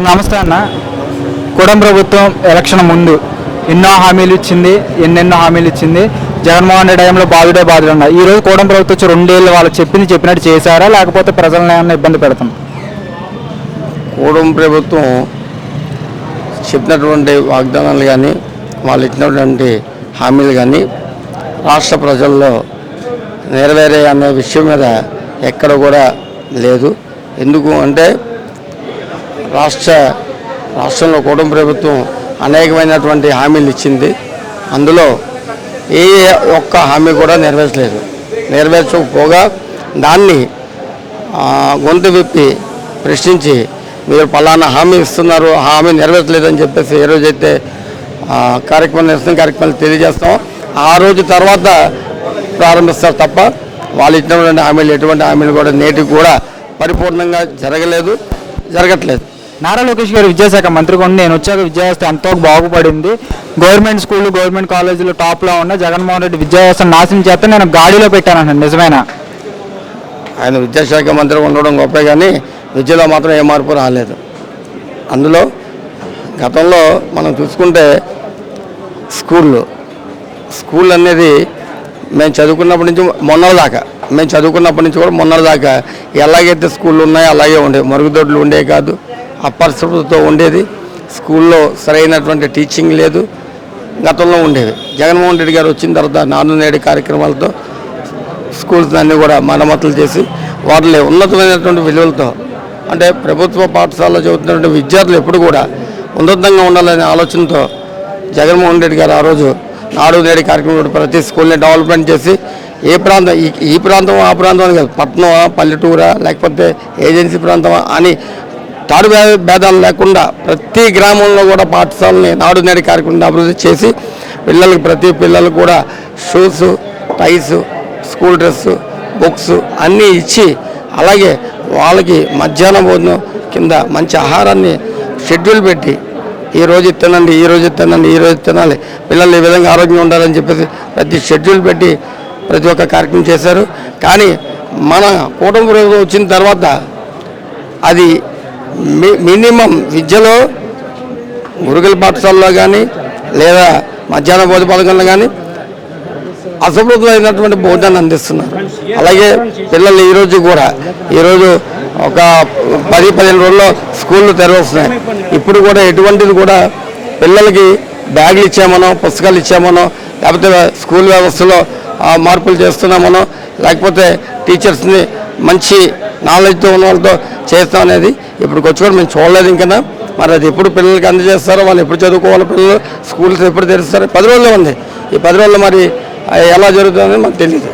నమస్తే అన్న. కూటమి ప్రభుత్వం ఎలక్షన్ ముందు ఎన్నో హామీలు ఇచ్చింది, ఎన్నెన్నో హామీలు ఇచ్చింది. జగన్మోహన్ రెడ్డి టైంలో బాధుడే ఉన్నాయి. ఈరోజు కూటమి ప్రభుత్వం వచ్చి 2 ఏళ్ళు వాళ్ళు చెప్పినట్టు చేశారా, లేకపోతే ప్రజలను ఏమన్నా ఇబ్బంది పెడతాం? కూటమి ప్రభుత్వం చెప్పినటువంటి వాగ్దానాలు కానీ వాళ్ళు ఇచ్చినటువంటి హామీలు కానీ రాష్ట్ర ప్రజల్లో నెరవేరే అనే విషయం మీద ఎక్కడ కూడా లేదు. ఎందుకు అంటే రాష్ట్రంలో కూటమి ప్రభుత్వం అనేకమైనటువంటి హామీలు ఇచ్చింది. అందులో ఏ ఒక్క హామీ కూడా నెరవేర్చకపోగా దాన్ని గొంతు విప్పి ప్రశ్నించి మీరు పలానా హామీ ఇస్తున్నారు, హామీ నెరవేర్చలేదని చెప్పేసి ఏ రోజైతే కార్యక్రమాలు తెలియజేస్తామో ఆ రోజు తర్వాత ప్రారంభిస్తారు తప్ప వాళ్ళు ఇచ్చినటువంటి హామీలు ఎటువంటి హామీలు కూడా నేటికి కూడా పరిపూర్ణంగా జరగట్లేదు. నారా లోకేష్ గారు విద్యాశాఖ మంత్రిగా ఉండి నేను వచ్చాక విద్యా వ్యవస్థ ఎంతో బాగుపడింది, గవర్నమెంట్ స్కూళ్ళు గవర్నమెంట్ కాలేజీలు టాప్లో ఉన్న జగన్మోహన్ రెడ్డి విద్యా వ్యవస్థను నాశనం చేస్తే నేను గాడిలో పెట్టానండి, నిజమేనా? ఆయన విద్యాశాఖ మంత్రిగా ఉండడం గొప్పే కానీ విద్యలో మాత్రం ఏ మార్పు రాలేదు. అందులో గతంలో మనం చూసుకుంటే స్కూల్ అనేది మేము చదువుకున్నప్పటి నుంచి మొన్నటి దాకా ఎలాగైతే స్కూళ్ళు ఉన్నాయో అలాగే ఉండేవి. మరుగుదొడ్లు ఉండేవి కాదు, అపరిశుభ్రతతో ఉండేది. స్కూల్లో సరైనటువంటి టీచింగ్ లేదు, గతంలో ఉండేవి. జగన్మోహన్ రెడ్డి గారు వచ్చిన తర్వాత నాడు నేడు కార్యక్రమాలతో స్కూల్స్ అన్నీ కూడా మరమ్మతులు చేసి వాటిలో ఉన్నతమైనటువంటి విలువలతో, అంటే ప్రభుత్వ పాఠశాలలో చదువుతున్నటువంటి విద్యార్థులు ఎప్పుడు కూడా ఉన్నతంగా ఉండాలనే ఆలోచనతో జగన్మోహన్ రెడ్డి గారు ఆ రోజు నాడు నేడు కార్యక్రమం ప్రతి స్కూల్ని డెవలప్మెంట్ చేసి ఏ ప్రాంతం ఈ ప్రాంతం ఆ ప్రాంతం అని కాదు, పట్టణమా పల్లెటూరా లేకపోతే ఏజెన్సీ ప్రాంతమా అని తాడు భేదాలు లేకుండా ప్రతి గ్రామంలో కూడా పాఠశాలని నాడు నేడు కార్యక్రమం అభివృద్ధి చేసి ప్రతి పిల్లలకు కూడా షూస్, టైస్, స్కూల్ డ్రెస్సు, బుక్స్ అన్నీ ఇచ్చి అలాగే వాళ్ళకి మధ్యాహ్న భోజనం కింద మంచి ఆహారాన్ని షెడ్యూల్ పెట్టి ఈ రోజు తినాలి, పిల్లలు ఈ విధంగా ఆరోగ్యంగా ఉండాలని చెప్పేసి ప్రతి షెడ్యూల్ పెట్టి ప్రతి ఒక్క కార్యక్రమం చేశారు. కానీ మన కూటమి ప్రభుత్వం వచ్చిన తర్వాత అది మినిమం విద్యలో గురుకుల పాఠశాలలో కానీ లేదా మధ్యాహ్న భోజన పథకంలో కానీ అసమృద్ధమైనటువంటి భోజనాన్ని అందిస్తున్నారు. అలాగే పిల్లలు ఈరోజు ఒక 10-15 రోజుల్లో స్కూళ్ళు తెరవస్తున్నాయి. ఇప్పుడు కూడా ఎటువంటిది కూడా పిల్లలకి బ్యాగులు ఇచ్చామనో, పుస్తకాలు ఇచ్చామనో, లేకపోతే స్కూల్ వ్యవస్థలో మార్పులు చేస్తున్నామనో, లేకపోతే టీచర్స్ని మంచి నాలెడ్జ్తో ఉన్న వాళ్ళతో చేస్తాం అనేది ఇప్పుడు వచ్చి కూడా మేము చూడలేదు. ఇంకా మరి అది ఎప్పుడు పిల్లలకి అందజేస్తారో, వాళ్ళు ఎప్పుడు చదువుకోవాలి, పిల్లలు స్కూల్స్ ఎప్పుడు తెరుస్తారో 10 రోజుల్లో ఉంది. ఈ 10 రోజుల్లో మరి ఎలా జరుగుతుందని మాకు తెలియదు.